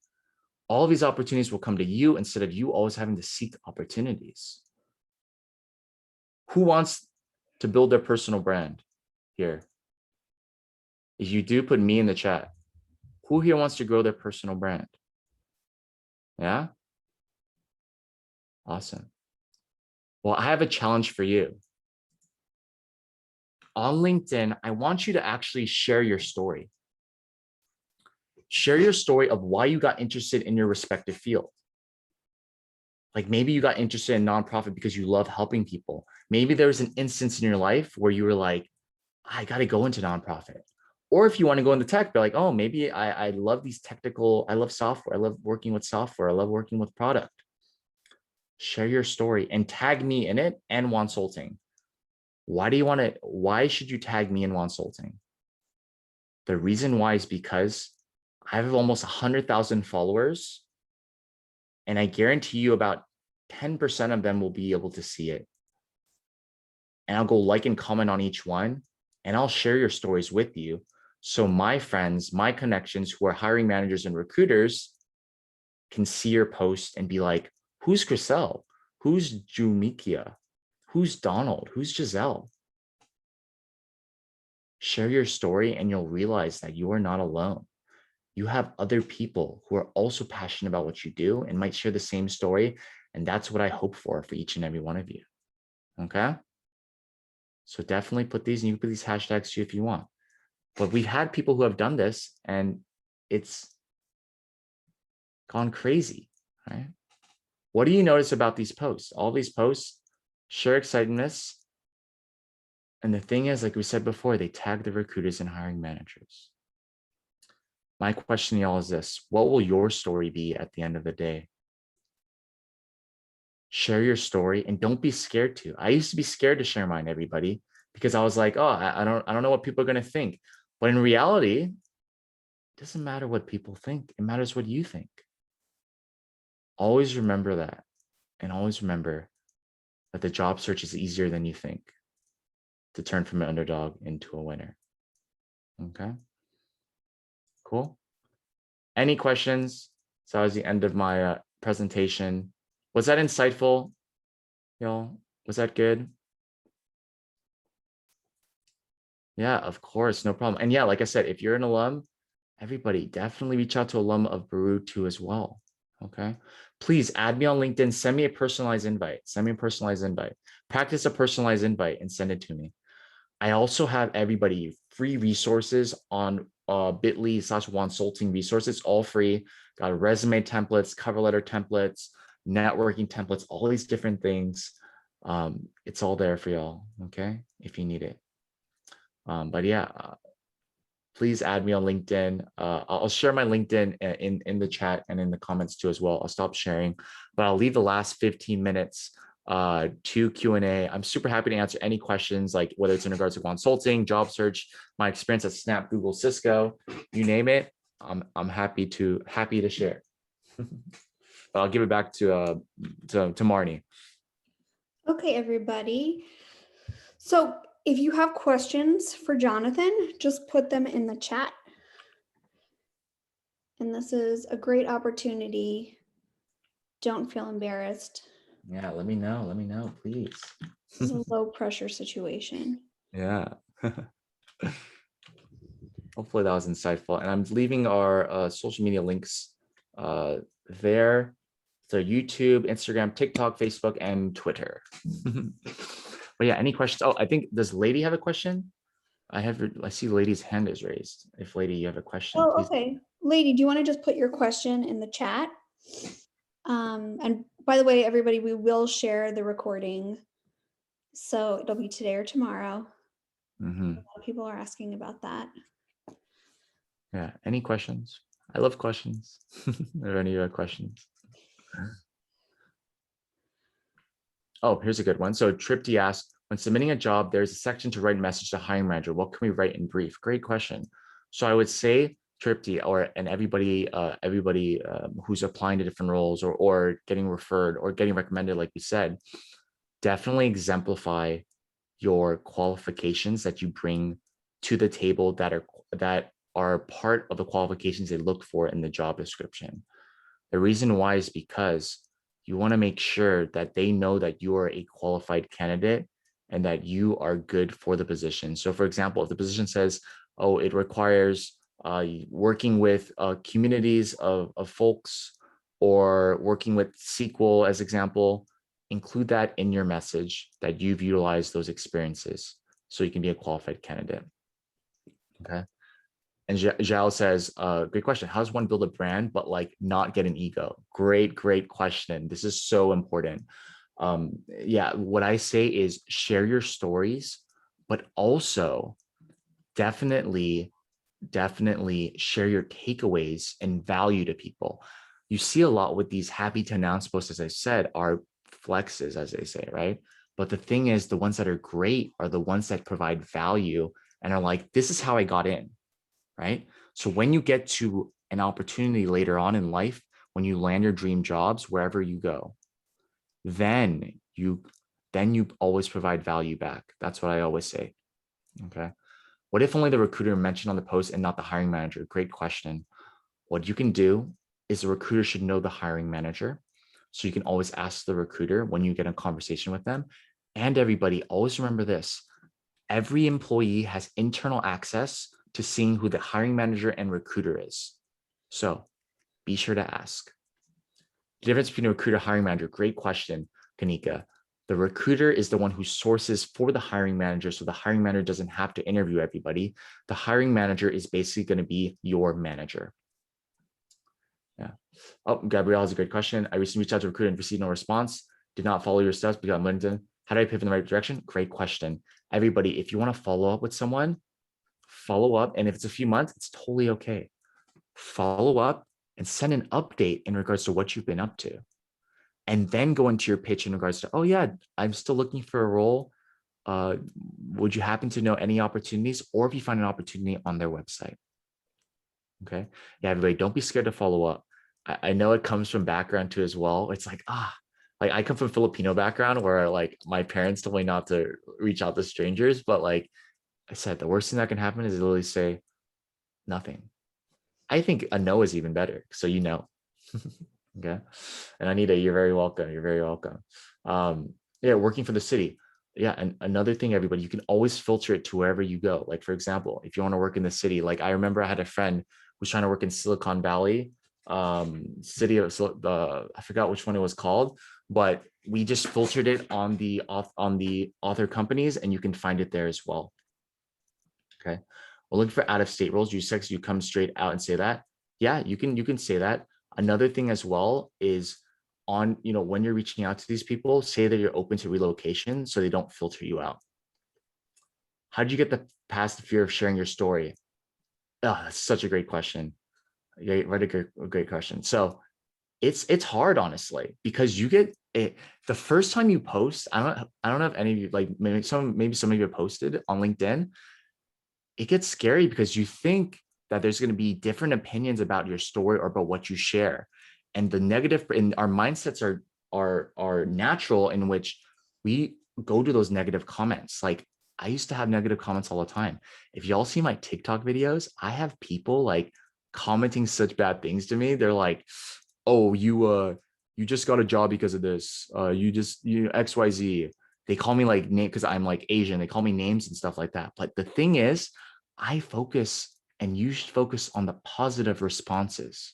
All of these opportunities will come to you instead of you always having to seek opportunities. Who wants to build their personal brand here? If you do, put me in the chat. Who here wants to grow their personal brand? Yeah? Awesome. Well, I have a challenge for you. On LinkedIn, I want you to actually share your story. Share your story of why you got interested in your respective field. Like maybe you got interested in nonprofit because you love helping people. Maybe there was an instance in your life where you were like, I got to go into nonprofit. Or if you want to go into tech, be like, oh, maybe I love these technical, I love software. I love working with software. I love working with product. Share your story and tag me in it and Wonsulting. Why should you tag me in Wonsulting? The reason why is because I have almost 100,000 followers, and I guarantee you about 10% of them will be able to see it. And I'll go like and comment on each one, and I'll share your stories with you. So my friends, my connections who are hiring managers and recruiters can see your post and be like, who's Griselle? Who's Jumikia? Who's Donald? Who's Giselle? Share your story and you'll realize that you are not alone. You have other people who are also passionate about what you do and might share the same story. And that's what I hope for each and every one of you. Okay. So definitely put these, and you can put these hashtags too if you want. But we've had people who have done this and it's gone crazy, right? What do you notice about these posts? All these posts share excitement And the thing is, like we said before, they tag the recruiters and hiring managers. My question to y'all is this: what will your story be at the end of the day? Share your story and don't be scared to. I used to be scared to share mine, everybody, because I was like, oh, I don't know what people are going to think. But in reality, it doesn't matter what people think. It matters what you think. Always remember that. And always remember that the job search is easier than you think to turn from an underdog into a winner. Okay. Cool. Any questions? So that was the end of my presentation. Was that insightful, y'all? Was that good? Yeah, of course, no problem. And yeah, like I said, if you're an alum, everybody definitely reach out to alum of Baru too as well. Okay. Please add me on LinkedIn. Send me a personalized invite. Send me a personalized invite. Practice a personalized invite and send it to me. I also have everybody free resources on bit.ly/Wonsulting resources, all free. Got resume templates, cover letter templates, networking templates, all these different things. It's all there for y'all, okay, if you need it. But yeah, please add me on LinkedIn. I'll share my LinkedIn in the chat and in the comments too as well. I'll stop sharing, but I'll leave the last 15 minutes to Q&A. I'm super happy to answer any questions, like whether it's in regards to consulting, job search, my experience at Snap, Google, Cisco, you name it. I'm happy to share. But I'll give it back to Marnie. Okay, everybody. So if you have questions for Jonathan, just put them in the chat. And this is a great opportunity. Don't feel embarrassed. Yeah, let me know, please. This is a low pressure situation. Yeah. Hopefully that was insightful. And I'm leaving our social media links there. So YouTube, Instagram, TikTok, Facebook, and Twitter. But yeah, any questions? Oh, I think, does Lady have a question? I see Lady's hand is raised. If Lady, you have a question. Oh, please. okay. Lady, do you want to just put your question in the chat? And by the way, everybody, we will share the recording. So it'll be today or tomorrow. A lot of people are asking about that. Yeah, any questions? I love questions. Are there any questions? Oh, here's a good one. So Tripty asked, when submitting a job, there's a section to write a message to hiring manager. What can we write in brief? Great question. So I would say Tripty and everybody who's applying to different roles or getting referred or getting recommended, like we said, definitely exemplify your qualifications that you bring to the table that are part of the qualifications they look for in the job description. The reason why is because you want to make sure that they know that you are a qualified candidate and that you are good for the position. So for example, if the position says, oh, it requires working with communities of folks or working with SQL as example, include that in your message that you've utilized those experiences so you can be a qualified candidate. Okay. And Zhao says, great question. How does one build a brand, but like not get an ego? Great question. This is so important. Yeah, what I say is share your stories, but also definitely share your takeaways and value to people. You see a lot with these happy to announce posts, as I said, are flexes, as they say, right? But the thing is, the ones that are great are the ones that provide value and are like, this is how I got in. Right? So when you get to an opportunity later on in life, when you land your dream jobs, wherever you go, then you always provide value back. That's what I always say. Okay. What if only the recruiter mentioned on the post and not the hiring manager? Great question. What you can do is the recruiter should know the hiring manager. So you can always ask the recruiter when you get a conversation with them. And everybody, always remember this. Every employee has internal access to seeing who the hiring manager and recruiter is. So be sure to ask. The difference between a recruiter and hiring manager, great question, Kanika. The recruiter is the one who sources for the hiring manager, so the hiring manager doesn't have to interview everybody. The hiring manager is basically going to be your manager. Yeah. Oh, Gabrielle has a great question. I recently reached out to a recruiter and received no response. Did not follow your steps because on LinkedIn. How do I pivot in the right direction? Great question. Everybody, if you want to follow up with someone, follow up. And if it's a few months, it's totally okay. Follow up and send an update in regards to what you've been up to. And then go into your pitch in regards to, oh yeah, I'm still looking for a role. Would you happen to know any opportunities? Or if you find an opportunity on their website. Okay. Yeah, everybody, don't be scared to follow up. I know it comes from background too as well. It's like, like I come from Filipino background where like my parents told me not to reach out to strangers, but like I said, the worst thing that can happen is literally say nothing. I think a no is even better. So you know. Okay. And Anita, you're very welcome. You're very welcome. Yeah, working for the city. Yeah. And another thing, everybody, you can always filter it to wherever you go. Like, for example, if you want to work in the city, like I remember I had a friend who was trying to work in Silicon Valley, city of I forgot which one it was called, but we just filtered it on the author companies, and you can find it there as well. Okay. We're looking for out-of-state roles. You come straight out and say that. Yeah, you can say that. Another thing as well is on, when you're reaching out to these people, say that you're open to relocation so they don't filter you out. How did you get past the fear of sharing your story? Oh, that's such a great question. Yeah, right, a great question. So it's hard, honestly, because you get it the first time you post. I don't know if any of you, like maybe some of you have posted on LinkedIn. It gets scary because you think that there's going to be different opinions about your story or about what you share. And the negative in our mindsets are natural, in which we go to those negative comments. Like I used to have negative comments all the time. If y'all see my TikTok videos, I have people like commenting such bad things to me. They're like, oh, you just got a job because of this. You XYZ. They call me like name because I'm like Asian. They call me names and stuff like that. But the thing is, I focus, and you should focus on the positive responses.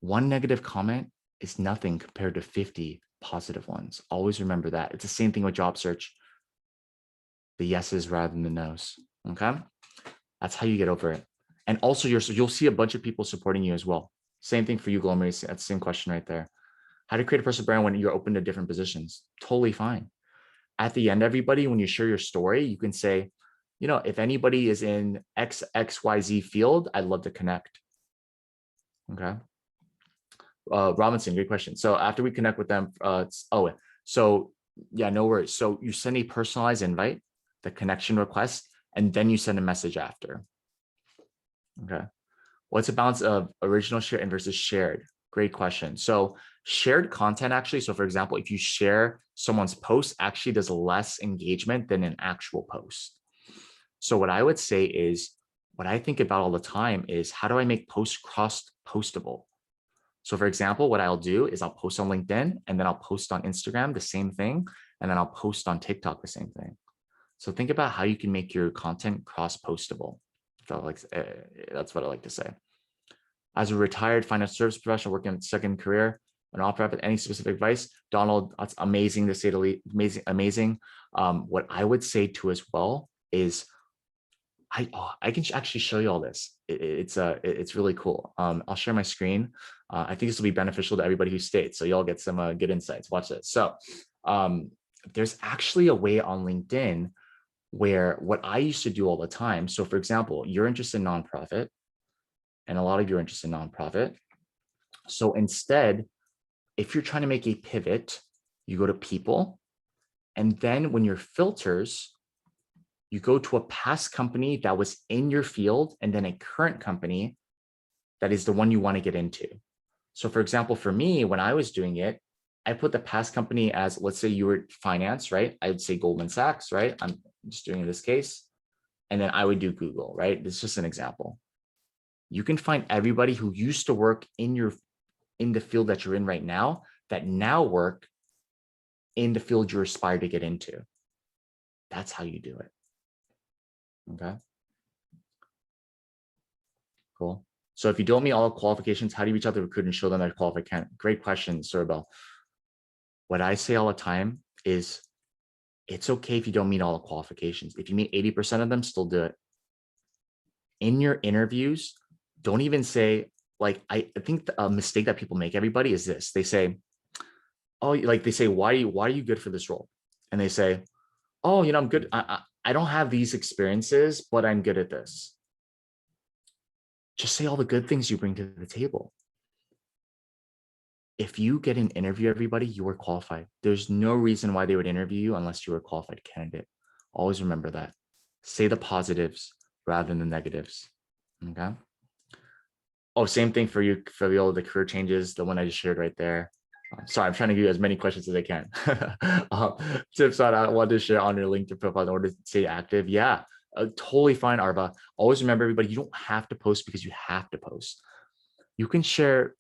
One negative comment is nothing compared to 50 positive ones. Always remember that. It's the same thing with job search. The yeses rather than the nos. Okay. That's how you get over it. And also you'll see a bunch of people supporting you as well. Same thing for you, Glomery. That's the same question right there. How to create a personal brand when you're open to different positions? Totally fine. At the end, everybody, when you share your story, you can say, if anybody is in XYZ field, I'd love to connect. Okay. Robinson, great question. So after we connect with them, so yeah, no worries. So you send a personalized invite, the connection request, and then you send a message after. Okay. What's the balance of original share and versus shared? Great question. So shared content actually, so for example, if you share someone's post, actually does less engagement than an actual post. So what I would say is, what I think about all the time is, how do I make posts cross-postable? So for example, what I'll do is I'll post on LinkedIn, and then I'll post on Instagram, the same thing. And then I'll post on TikTok, the same thing. So think about how you can make your content cross-postable. That's what I like to say. As a retired financial service professional working in second career, an off-ramp, any specific advice? Donald, that's amazing to say the least. Amazing. What I would say too as well is, I can actually show you all this. It's really cool. I'll share my screen. I think this will be beneficial to everybody who stayed, so y'all get some good insights. Watch this. So there's actually a way on LinkedIn where what I used to do all the time. So for example, you're interested in nonprofit, and a lot of you are interested in nonprofit. So instead, if you're trying to make a pivot, you go to people, and then when your filters, you go to a past company that was in your field, and then a current company that is the one you want to get into. So for example, for me, when I was doing it, I put the past company as, let's say you were finance, right? I would say Goldman Sachs, right? I'm just doing this case. And then I would do Google, right? This is just an example. You can find everybody who used to work in the field that you're in right now, that now work in the field you aspire to get into. That's how you do it. Okay. Cool. So if you don't meet all qualifications, how do you reach out to recruit and show them that qualified? Great question, Sorabel. What I say all the time is, it's okay if you don't meet all the qualifications. If you meet 80% of them, still do it. In your interviews, don't even say, like, I think a mistake that people make, everybody, is this. They say, oh, like they say, why are you good for this role? and they say, oh, I'm good. I don't have these experiences, but I'm good at this. Just say all the good things you bring to the table. If you get an interview, everybody, you are qualified. There's no reason why they would interview you unless you were a qualified candidate. Always remember that. Say the positives rather than the negatives. Okay. Oh, same thing for you, Fabiola, the career changes, the one I just shared right there. Sorry, I'm trying to give you as many questions as I can. Tips on I want to share on your LinkedIn profile in order to stay active. Yeah, totally fine, Arva. Always remember, everybody, you don't have to post because you have to post. You can share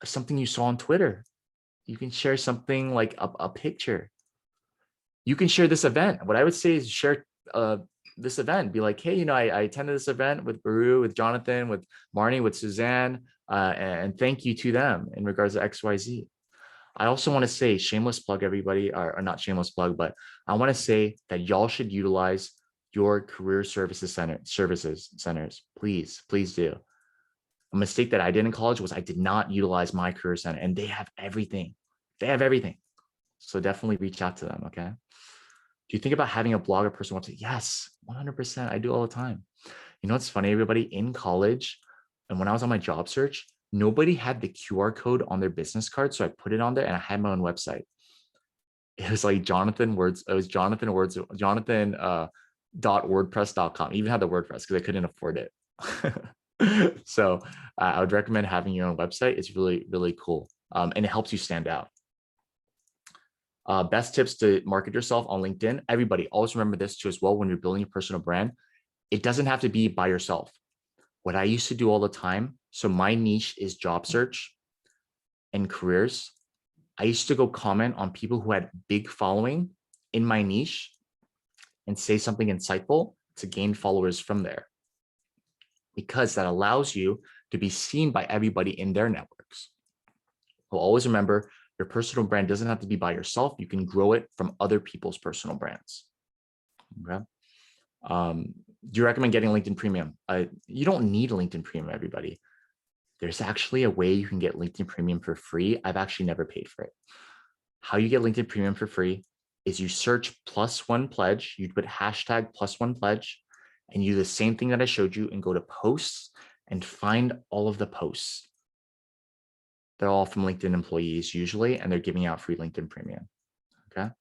something you saw on Twitter. You can share something like a picture. You can share this event. What I would say is share this event. Be like, hey, I attended this event with Baru, with Jonathan, with Marnie, with Suzanne, and thank you to them in regards to XYZ. I also want to say, shameless plug, everybody, or not shameless plug, but I want to say that y'all should utilize your career services centers. Please, please do. A mistake that I did in college was I did not utilize my career center, and they have everything. They have everything. So definitely reach out to them. Okay. Do you think about having a blog or personal website? Yes, 100%. I do all the time. You know what's funny, everybody? In college, and when I was on my job search, nobody had the QR code on their business card. So I put it on there and I had my own website. It was like Jonathan Words. It was Jonathan Words, Jonathan .wordpress.com. Even had the WordPress because I couldn't afford it. So I would recommend having your own website. It's really, really cool. And it helps you stand out. Best tips to market yourself on LinkedIn. Everybody, always remember this too as well when you're building your personal brand. It doesn't have to be by yourself. What I used to do all the time, so my niche is job search and careers. I used to go comment on people who had big following in my niche and say something insightful to gain followers from there, because that allows you to be seen by everybody in their networks. So always remember, your personal brand doesn't have to be by yourself. You can grow it from other people's personal brands. Okay. Do you recommend getting LinkedIn Premium? You don't need LinkedIn Premium, everybody. There's actually a way you can get LinkedIn Premium for free. I've actually never paid for it. How you get LinkedIn Premium for free is you search +1 pledge, you put hashtag +1 pledge, and you do the same thing that I showed you and go to posts and find all of the posts. They're all from LinkedIn employees usually, and they're giving out free LinkedIn Premium. Okay.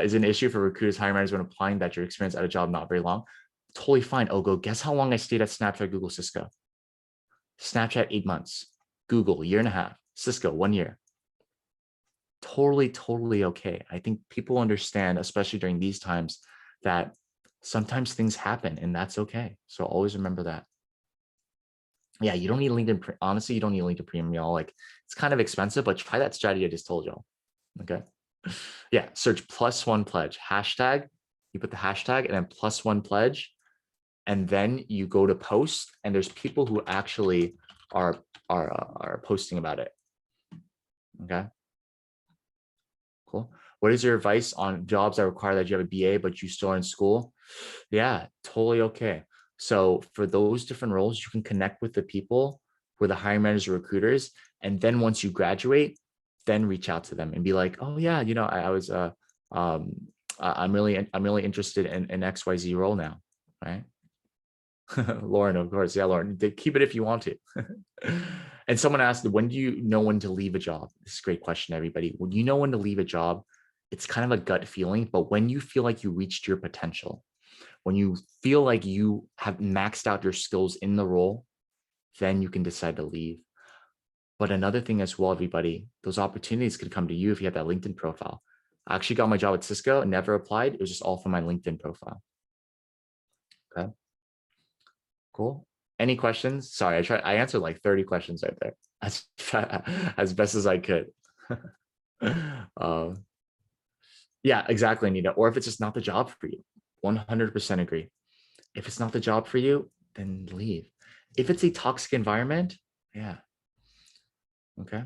Is it an issue for recruiters, hiring managers when applying that your experience at a job not very long? Totally fine. Ogo, guess how long I stayed at Snapchat, Google, Cisco? Snapchat, 8 months. Google, 1.5 years. Cisco, 1 year. Totally, totally okay. I think people understand, especially during these times, that sometimes things happen and that's okay. So always remember that. Yeah, you don't need LinkedIn. Honestly, you don't need LinkedIn Premium, y'all. Like, it's kind of expensive, but try that strategy I just told y'all. Okay. Yeah, search +1 pledge. Hashtag, you put the hashtag and then +1 pledge. And then you go to post, and there's people who actually are posting about it. Okay. Cool. What is your advice on jobs that require that you have a BA, but you still are in school? Yeah, totally okay. So for those different roles, you can connect with the people who are the hiring managers or recruiters. And then once you graduate, then reach out to them and be like, oh yeah, I'm really interested in XYZ role now. Right. Lauren, of course. Yeah, Lauren, keep it if you want to. And someone asked, when do you know when to leave a job? This is a great question, everybody. When you know when to leave a job, it's kind of a gut feeling, but when you feel like you reached your potential, when you feel like you have maxed out your skills in the role, then you can decide to leave. But another thing as well, everybody, those opportunities could come to you if you have that LinkedIn profile. I actually got my job at Cisco and never applied. It was just all from my LinkedIn profile. Okay. Cool. Any questions? Sorry, I answered like 30 questions right there as best as I could. um, yeah, exactly, Anita. Or if it's just not the job for you, 100% agree. If it's not the job for you, then leave. If it's a toxic environment, yeah. Okay.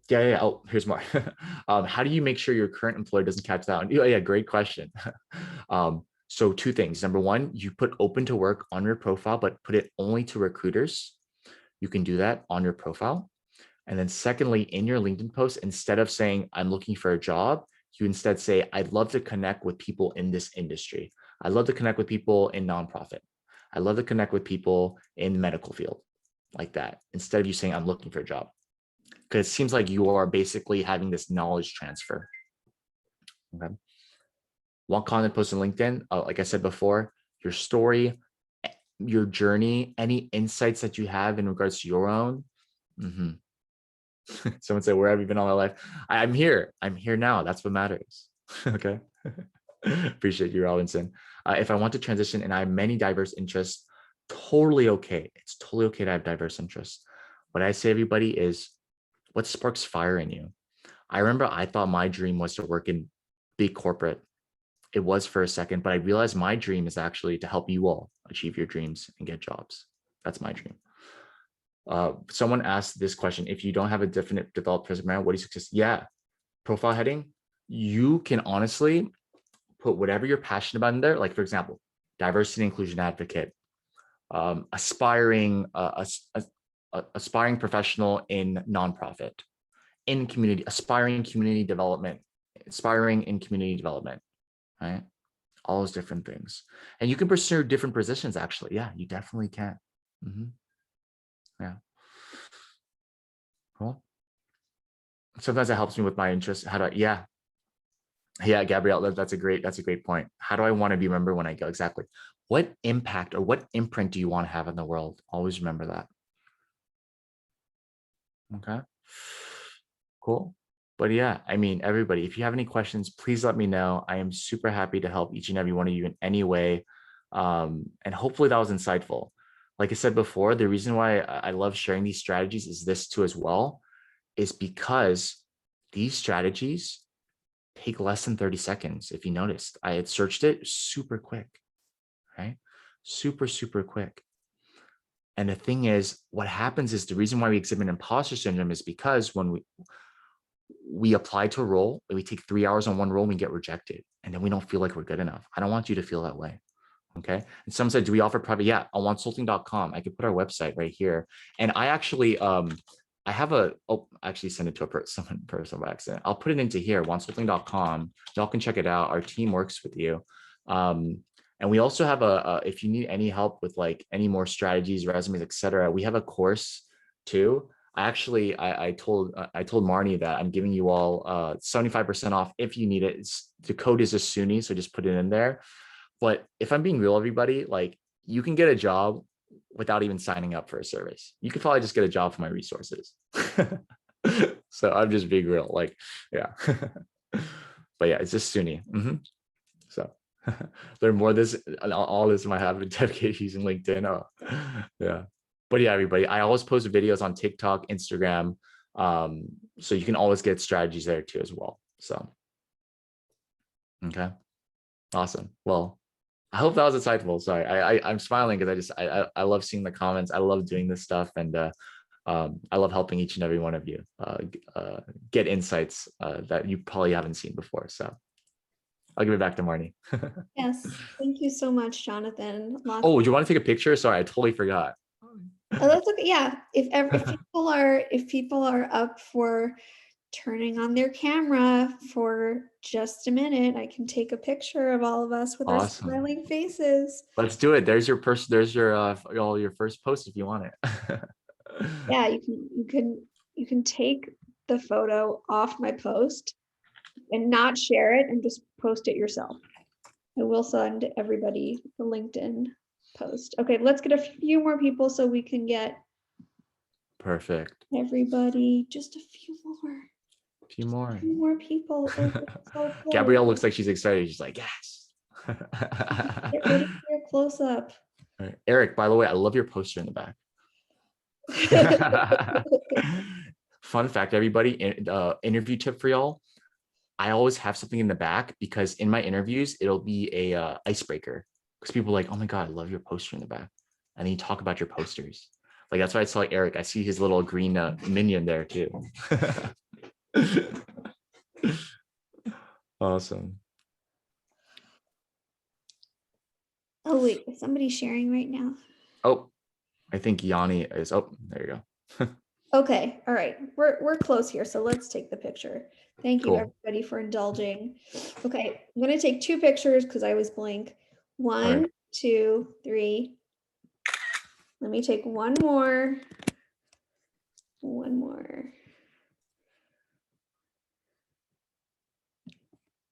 Yeah. Oh, here's more. How do you make sure your current employer doesn't catch that on? Yeah, great question. So 2 things. Number 1, you put open to work on your profile, but put it only to recruiters. You can do that on your profile. And then secondly, in your LinkedIn post, instead of saying, I'm looking for a job, you instead say, I'd love to connect with people in this industry. I'd love to connect with people in nonprofit. I'd love to connect with people in the medical field, like that, instead of you saying, I'm looking for a job. Because it seems like you are basically having this knowledge transfer. Okay. One content post on LinkedIn, like I said before, your story, your journey, any insights that you have in regards to your own. Someone said, where have you been all my life? I'm here. I'm here now. That's what matters. Okay. Appreciate you, Robinson. If I want to transition and I have many diverse interests, totally okay. It's totally okay to have diverse interests. What I say, everybody, is what sparks fire in you? I remember I thought my dream was to work in big corporate. It was for a second, but I realized my dream is actually to help you all achieve your dreams and get jobs. That's my dream. Someone asked this question: if you don't have a definite developed resume, what do you success? Yeah, profile heading, you can honestly put whatever you're passionate about in there. Like, for example, diversity and inclusion advocate, aspiring professional in nonprofit, in community, aspiring community development, aspiring in community development, right? All those different things. And you can pursue different positions, actually. Yeah, you definitely can. Yeah. Cool. Sometimes it helps me with my interest. How do I, yeah, Gabrielle, that's a great point. How do I want to be remembered when I go? Exactly. What impact or what imprint do you want to have in the world? Always remember that. Okay. Cool. But yeah, I mean, everybody, if you have any questions, please let me know. I am super happy to help each and every one of you in any way. And hopefully that was insightful. Like I said before, the reason why I love sharing these strategies is this too as well, is because these strategies take less than 30 seconds. If you noticed, I had searched it super quick, right? Super quick. And the thing is, what happens is the reason why we exhibit imposter syndrome is because when we apply to a role, we take 3 hours on one role and we get rejected. And then we don't feel like we're good enough. I don't want you to feel that way. Okay. And some said, do we offer private? Yeah, on wonsulting.com. I could put our website right here. And I actually, I have I actually sent it to a person by accident. I'll put it into here, wonsulting.com. Y'all can check it out. Our team works with you. And we also have if you need any help with like any more strategies, resumes, etc., we have a course too. I told Marnie that I'm giving you all 75% off if you need it. The code is a SUNY, so just put it in there. But if I'm being real, everybody, like, you can get a job without even signing up for a service. You could probably just get a job for my resources. So I'm just being real, like, yeah. But yeah, it's just SUNY. So learn more of this, all this might have dedicated using LinkedIn. Oh, yeah. But yeah, everybody, I always post videos on TikTok, Instagram. So you can always get strategies there too as well. So, okay. Awesome. Well, I hope that was insightful. Sorry, I'm smiling because I love seeing the comments. I love doing this stuff, and I love helping each and every one of you get insights that you probably haven't seen before. So I'll give it back to Marnie. Yes, thank you so much, Jonathan. Oh, do you want to take a picture? Sorry, I totally forgot. Oh, that's okay. Yeah, if people are up for turning on their camera for just a minute, I can take a picture of all of us with our Awesome. smiling faces. Let's do it. There's your person. There's your first post if you want it. Yeah, you can take the photo off my post and not share it and just post it yourself. I will send everybody the LinkedIn post. Okay, let's get a few more people so we can get Perfect. everybody. Just a few more. A few more. A few more people. So Gabrielle looks like she's excited. She's like, yes. Get ready for your close up. Right. Eric, by the way, I love your poster in the back. Fun fact, everybody, interview tip for y'all. I always have something in the back because in my interviews, it'll be a icebreaker because people are like, oh my God, I love your poster in the back. And then you talk about your posters. Like, that's why I saw Eric. I see his little green minion there too. Awesome. Oh wait, is somebody sharing right now? Oh, I think Yanni is. Oh, there you go. Okay, all right. We're close here, so let's take the picture. Thank you Cool. everybody for indulging. Okay, I'm gonna take 2 pictures because I was blank. All right. 1, 2, 3. Let me take one more. One more.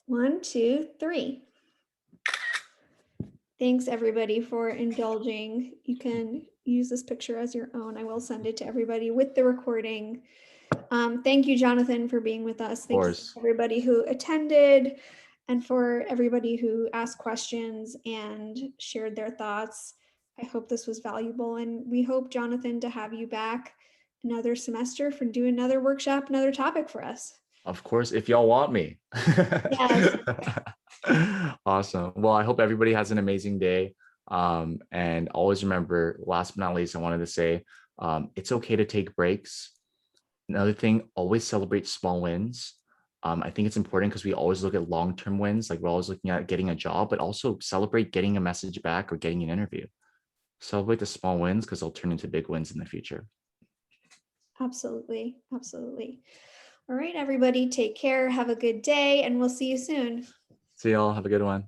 1, 2, 3. Thanks everybody for indulging. You can use this picture as your own. I will send it to everybody with the recording. Thank you, Jonathan, for being with us. Of Thank you course. to everybody who attended and for everybody who asked questions and shared their thoughts. I hope this was valuable, and we hope, Jonathan, to have you back another semester for do another workshop, another topic for us. Of course, if y'all want me. Yes. Awesome. Well, I hope everybody has an amazing day. And always remember, last but not least, I wanted to say it's okay to take breaks. Another thing, always celebrate small wins. I think it's important because we always look at long-term wins, like we're always looking at getting a job, but also celebrate getting a message back or getting an interview. Celebrate the small wins because they'll turn into big wins in the future. Absolutely. Absolutely. All right, everybody, take care. Have a good day, and we'll see you soon. See y'all. Have a good one.